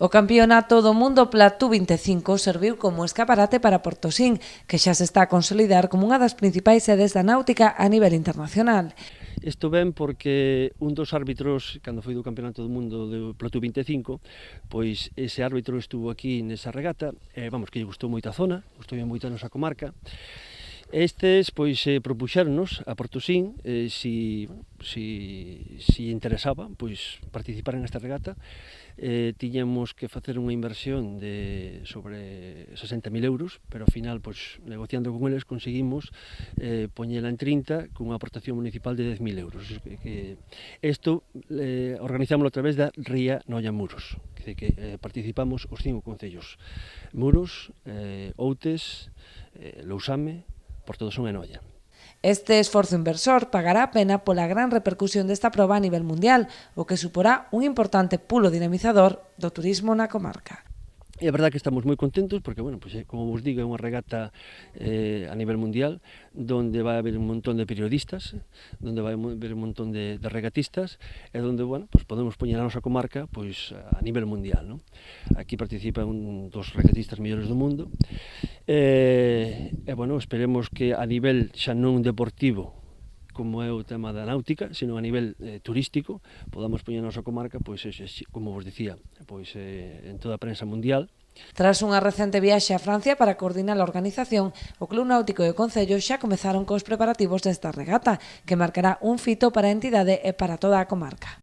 O Campeonato do Mundo Platú 25 serviu como escaparate para Portosín, que xa se está a consolidar como unha das principais sedes da náutica a nivel internacional. Isto ben porque un dos árbitros, cando foi do Campeonato do Mundo do Platú 25, pois ese árbitro estuvo aquí nesa regata, vamos, que lle gustou moito a zona, gustou moito a nosa comarca. Estes, pois, propuxéronnos a Portosín si interesaba, pois, participar nesta regata. Tiñamos que facer unha inversión de sobre 60.000 euros, pero ao final, pois, negociando con eles, conseguimos poñela en 30 cunha aportación municipal de 10.000 euros. Isto organizámoslo a través da Ría Noia Muros, que participamos os 5 concellos: Muros, Outes, Lousame, Portodosón e Noia. Este esforzo inversor pagará a pena pola gran repercusión desta proba a nivel mundial, o que suporá un importante pulo dinamizador do turismo na comarca. E a verdade que estamos moi contentos porque, bueno, pois, como vos digo, é unha regata a nivel mundial donde vai haber un montón de periodistas, donde vai haber un montón de regatistas e donde, bueno, pois podemos poñer a nosa comarca pois a nivel mundial, non? Aquí participan un dos regatistas mellores do mundo e bueno, esperemos que a nivel xa non deportivo como é o tema da náutica, sino a nivel turístico, podamos poñer a nosa comarca, pois, como vos dicía, pois, en toda a prensa mundial. Tras unha recente viaxe a Francia para coordinar a organización, o Club Náutico e o Concello xa comezaron cos preparativos desta regata, que marcará un fito para a entidade e para toda a comarca.